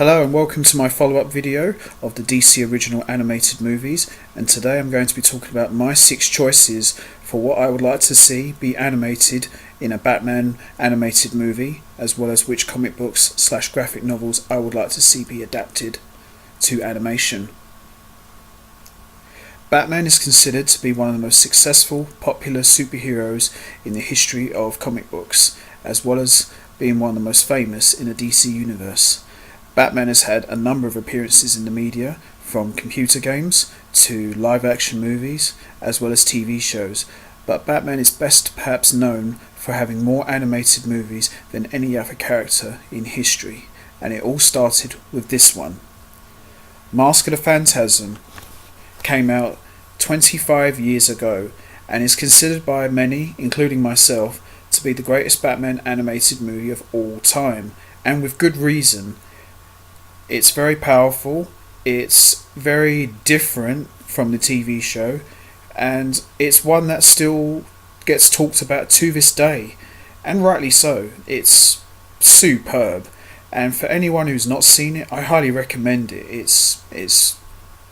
Hello and welcome to my follow-up video of the DC original animated movies, and today I'm going to be talking about my 6 choices for what I would like to see be animated in a Batman animated movie, as well as which comic books / graphic novels I would like to see be adapted to animation. Batman is considered to be one of the most successful, popular superheroes in the history of comic books, as well as being one of the most famous in the DC universe. Batman has had a number of appearances in the media, from computer games to live-action movies, as well as TV shows, but Batman is best perhaps known for having more animated movies than any other character in history, and it all started with this one. Mask of the Phantasm came out 25 years ago and is considered by many, including myself, to be the greatest Batman animated movie of all time, and with good reason. It's very powerful, it's very different from the TV show, and it's one that still gets talked about to this day, and rightly so. It's superb, and for anyone who's not seen it, I highly recommend it. It's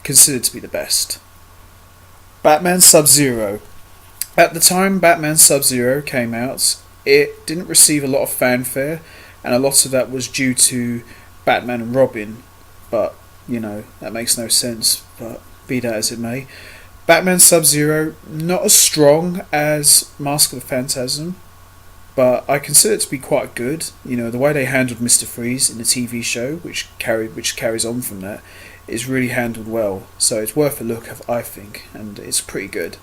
considered to be the best. Batman Sub-Zero. At the time Batman Sub-Zero came out, it didn't receive a lot of fanfare, and a lot of that was due to Batman and Robin, but that makes no sense, but be that as it may. Batman Sub-Zero, not as strong as Mask of the Phantasm, but I consider it to be quite good. The way they handled Mr. Freeze in the TV show, which carries on from that, is really handled well, so it's worth a look, I think, and it's pretty good.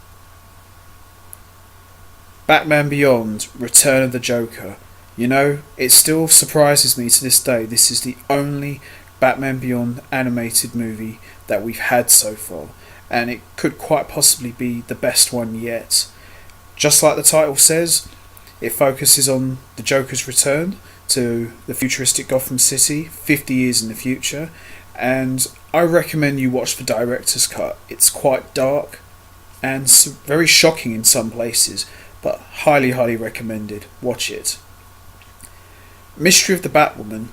Batman Beyond, Return of the Joker. It still surprises me to this day. This is the only Batman Beyond animated movie that we've had so far, and it could quite possibly be the best one yet. Just like the title says, it focuses on the Joker's return to the futuristic Gotham City 50 years in the future, and I recommend you watch the director's cut. It's quite dark and very shocking in some places, but highly recommended. Watch it. Mystery of the Batwoman,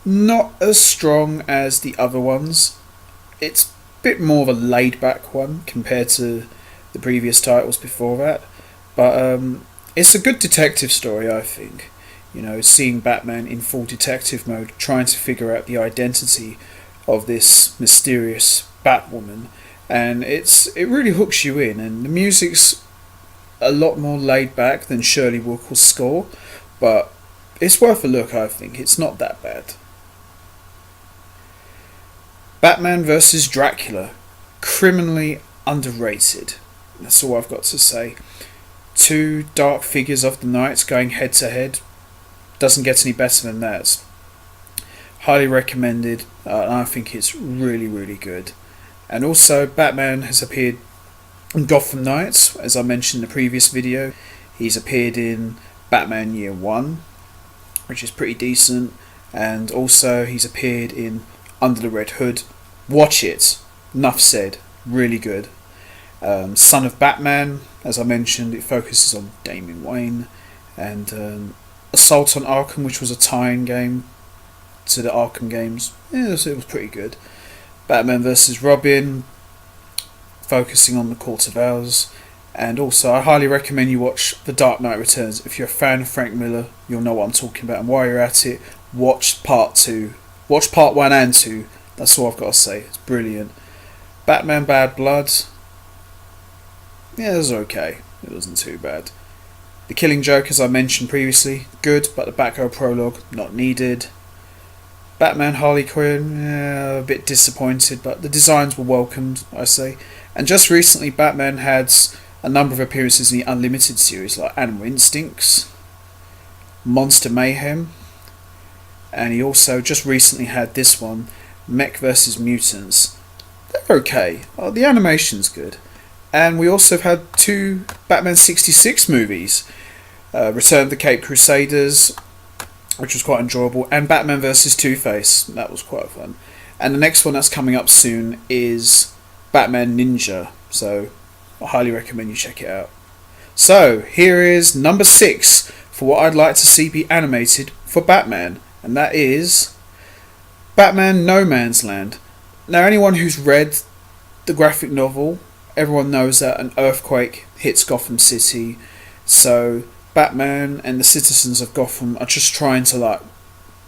not as strong as the other ones. It's a bit more of a laid back one compared to the previous titles before that, but it's a good detective story, I think. Seeing Batman in full detective mode trying to figure out the identity of this mysterious Batwoman, and it really hooks you in, and the music's a lot more laid back than Shirley Wilcox's score, but it's worth a look, I think. It's not that bad. Batman vs. Dracula. Criminally underrated. That's all I've got to say. 2 dark figures of the night going head to head. Doesn't get any better than that. Highly recommended. I think it's really good. And also, Batman has appeared in Gotham Knights, as I mentioned in the previous video. He's appeared in Batman Year 1, which is pretty decent, and also he's appeared in Under the Red Hood. Watch it. Enough said. Really good. Son of Batman, as I mentioned, it focuses on Damian Wayne, and Assault on Arkham, which was a tie-in game to the Arkham games. It was pretty good. Batman vs. Robin, focusing on the Court of Owls. And also, I highly recommend you watch The Dark Knight Returns. If you're a fan of Frank Miller, you'll know what I'm talking about. And while you're at it, watch Part 2. Watch Part 1 and 2. That's all I've got to say. It's brilliant. Batman Bad Blood. Yeah, it was okay. It wasn't too bad. The Killing Joke, as I mentioned previously, good, but the Batgirl prologue, not needed. Batman Harley Quinn, a bit disappointed, but the designs were welcomed, I say. And just recently, Batman had a number of appearances in the Unlimited series, like Animal Instincts, Monster Mayhem, and he also just recently had this one, Mech vs. Mutants. They're okay. The animation's good. And we also have had 2 Batman 66 movies, Return of the Caped Crusaders, which was quite enjoyable, and Batman vs. Two-Face. That was quite fun. And the next one that's coming up soon is Batman Ninja, so I highly recommend you check it out. So, here is number 6 for what I'd like to see be animated for Batman, and that is Batman No Man's Land. Now, anyone who's read the graphic novel, everyone knows that an earthquake hits Gotham City, so Batman and the citizens of Gotham are just trying to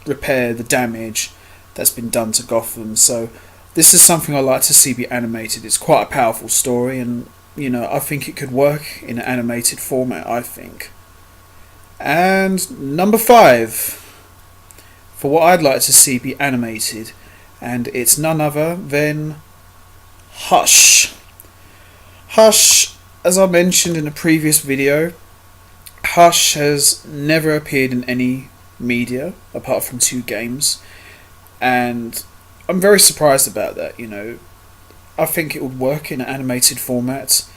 repair the damage that's been done to Gotham. So this is something I like to see be animated. It's quite a powerful story, and I think it could work in an animated format, I think. And number 5 for what I'd like to see be animated, and it's none other than Hush. Hush, as I mentioned in a previous video, Hush has never appeared in any media apart from 2 games, and I'm very surprised about that. I think it would work in an animated format.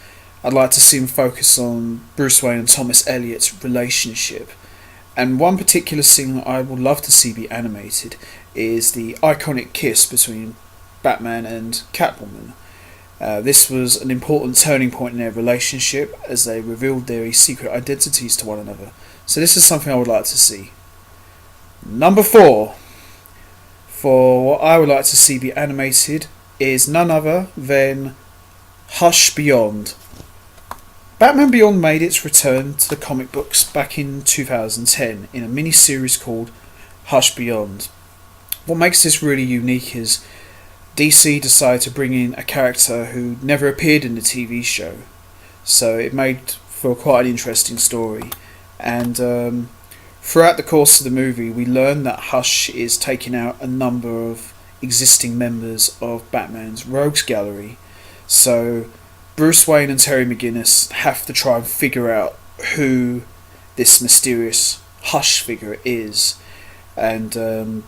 I'd like to see him focus on Bruce Wayne and Thomas Elliot's relationship. And one particular scene I would love to see be animated is the iconic kiss between Batman and Catwoman. This was an important turning point in their relationship as they revealed their secret identities to one another. So this is something I would like to see. Number 4 for what I would like to see be animated is none other than Hush Beyond. Batman Beyond made its return to the comic books back in 2010 in a mini-series called Hush Beyond. What makes this really unique is DC decided to bring in a character who never appeared in the TV show, so it made for quite an interesting story. And throughout the course of the movie, we learn that Hush is taking out a number of existing members of Batman's rogues gallery. So Bruce Wayne and Terry McGinnis have to try and figure out who this mysterious Hush figure is. And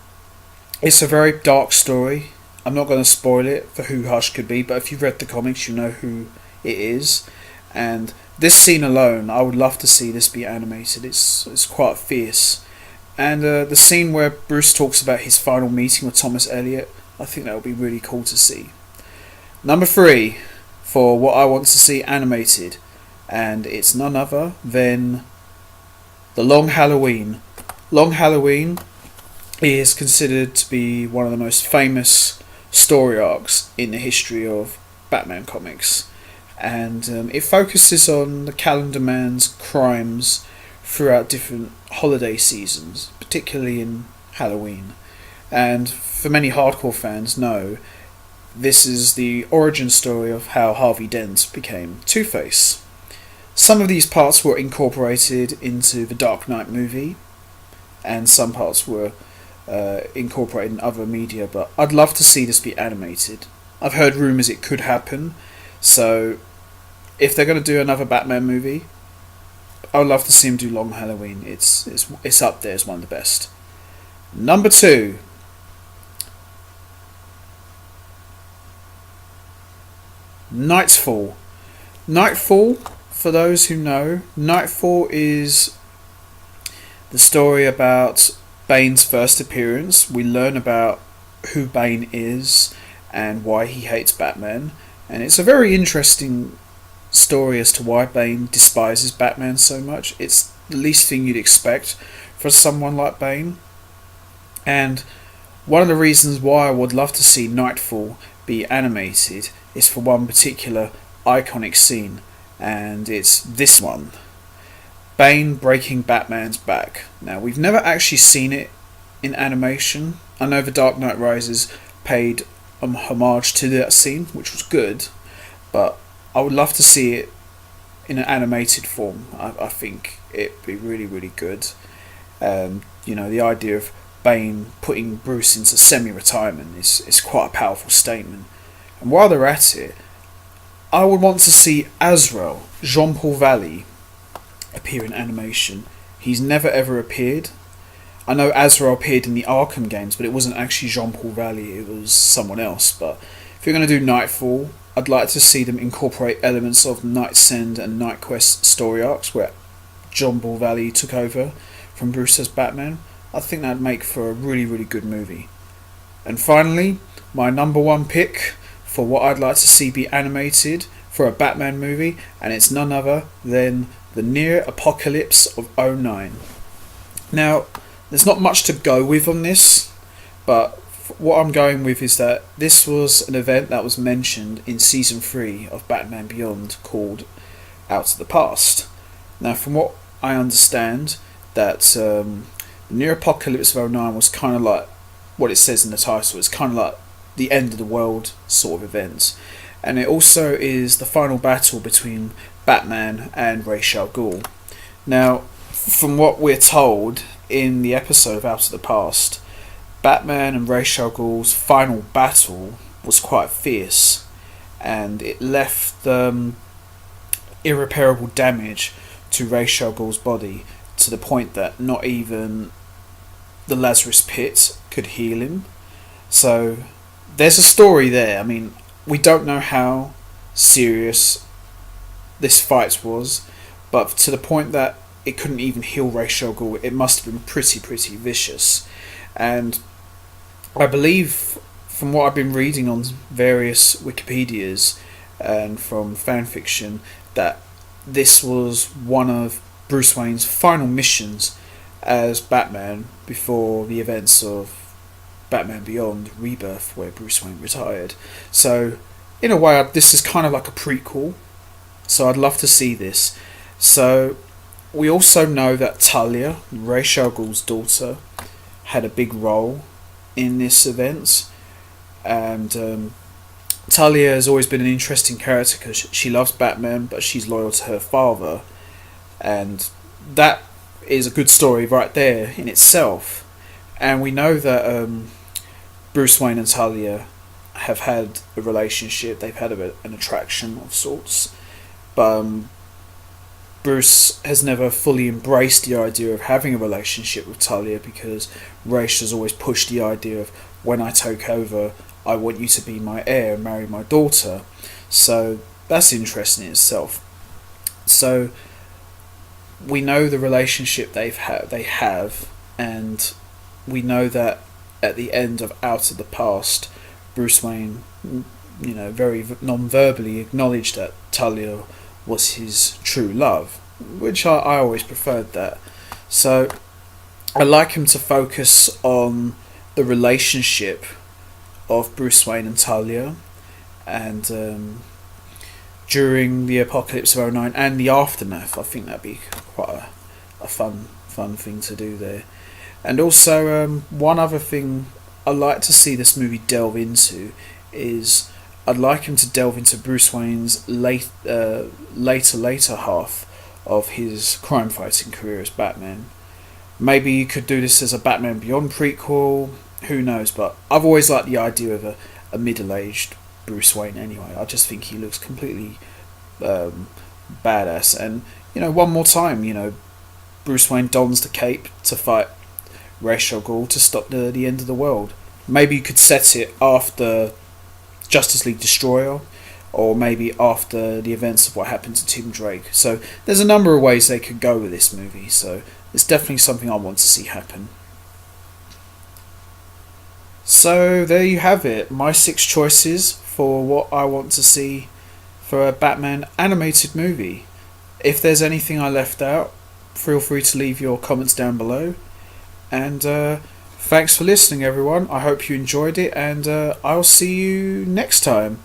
it's a very dark story. I'm not going to spoil it for who Hush could be, but if you've read the comics, you know who it is. And this scene alone, I would love to see this be animated. It's quite fierce. And the scene where Bruce talks about his final meeting with Thomas Elliot, I think that would be really cool to see. Number 3 for what I want to see animated, and it's none other than The Long Halloween. Long Halloween is considered to be one of the most famous story arcs in the history of Batman comics, and it focuses on the Calendar Man's crimes throughout different holiday seasons, particularly in Halloween. And for many hardcore fans know, this is the origin story of how Harvey Dent became Two-Face. Some of these parts were incorporated into the Dark Knight movie, and some parts were incorporated in other media, but I'd love to see this be animated. I've heard rumours it could happen, so if they're going to do another Batman movie, I would love to see him do Long Halloween. It's up there as one of the best. Number 2. Knightfall. Knightfall, for those who know, Knightfall is the story about Bane's first appearance. We learn about who Bane is and why he hates Batman, and it's a very interesting story as to why Bane despises Batman so much. It's the least thing you'd expect for someone like Bane, and one of the reasons why I would love to see Knightfall be animated is for one particular iconic scene, and it's this one. Bane breaking Batman's back. Now, we've never actually seen it in animation. I know The Dark Knight Rises paid homage to that scene, which was good, but I would love to see it in an animated form. I think it'd be really, really good. The idea of Bane putting Bruce into semi-retirement is quite a powerful statement. And while they're at it, I would want to see Azrael, Jean-Paul Valley, appear in animation. He's never ever appeared. I know Azrael appeared in the Arkham games, but it wasn't actually Jean-Paul Valley, it was someone else. But if you're going to do Knightfall, I'd like to see them incorporate elements of Night's End and Night Quest story arcs where Jean-Paul Valley took over from Bruce as Batman. I think that'd make for a really, really good movie. And finally, my number 1 pick for what I'd like to see be animated for a Batman movie, and it's none other than The Near Apocalypse of '09. Now, there's not much to go with on this, but what I'm going with is that this was an event that was mentioned in season 3 of Batman Beyond called Out of the Past. Now, from what I understand, that the Near Apocalypse of '09 was kind of like what it says in the title. It's kind of like the end of the world sort of event, and it also is the final battle between Batman and Ra's al Ghul. Now, from what we're told in the episode of Out of the Past, Batman and Ra's al Ghul's final battle was quite fierce, and it left irreparable damage to Ra's al Ghul's body, to the point that not even the Lazarus Pit could heal him. So there's a story there. I mean, we don't know how serious this fight was, but to the point that it couldn't even heal Ra's al Ghul, it must have been pretty vicious. And I believe, from what I've been reading on various Wikipedias and from fanfiction, that this was one of Bruce Wayne's final missions as Batman before the events of Batman Beyond Rebirth, where Bruce Wayne retired. So in a way, this is kind of like a prequel, so I'd love to see this. So we also know that Talia, Ra's al Ghul's daughter, had a big role in this event, and Talia has always been an interesting character because she loves Batman, but she's loyal to her father, and that is a good story right there in itself. And we know that Bruce Wayne and Talia have had a relationship. They've had an attraction of sorts, but Bruce has never fully embraced the idea of having a relationship with Talia, because Ra's has always pushed the idea of, when I take over, I want you to be my heir and marry my daughter. So that's interesting in itself. So we know the relationship they have, and we know that at the end of Out of the Past, Bruce Wayne, very non-verbally acknowledged that Talia was his true love, which I always preferred that. So I like him to focus on the relationship of Bruce Wayne and Talia, and during the Apocalypse of '09 and the aftermath, I think that'd be quite a fun thing to do there. And also, one other thing I'd like to see this movie delve into is, I'd like him to delve into Bruce Wayne's later half of his crime fighting career as Batman. Maybe you could do this as a Batman Beyond prequel, who knows, but I've always liked the idea of a middle-aged Bruce Wayne anyway. I just think he looks completely badass. And, one more time, Bruce Wayne dons the cape to fight Ra's al Ghul to stop the end of the world. Maybe you could set it after Justice League Destroyer, or maybe after the events of what happened to Tim Drake. So there's a number of ways they could go with this movie, so it's definitely something I want to see happen. So there you have it, my 6 choices for what I want to see for a Batman animated movie. If there's anything I left out, feel free to leave your comments down below. And thanks for listening, everyone. I hope you enjoyed it, and I'll see you next time.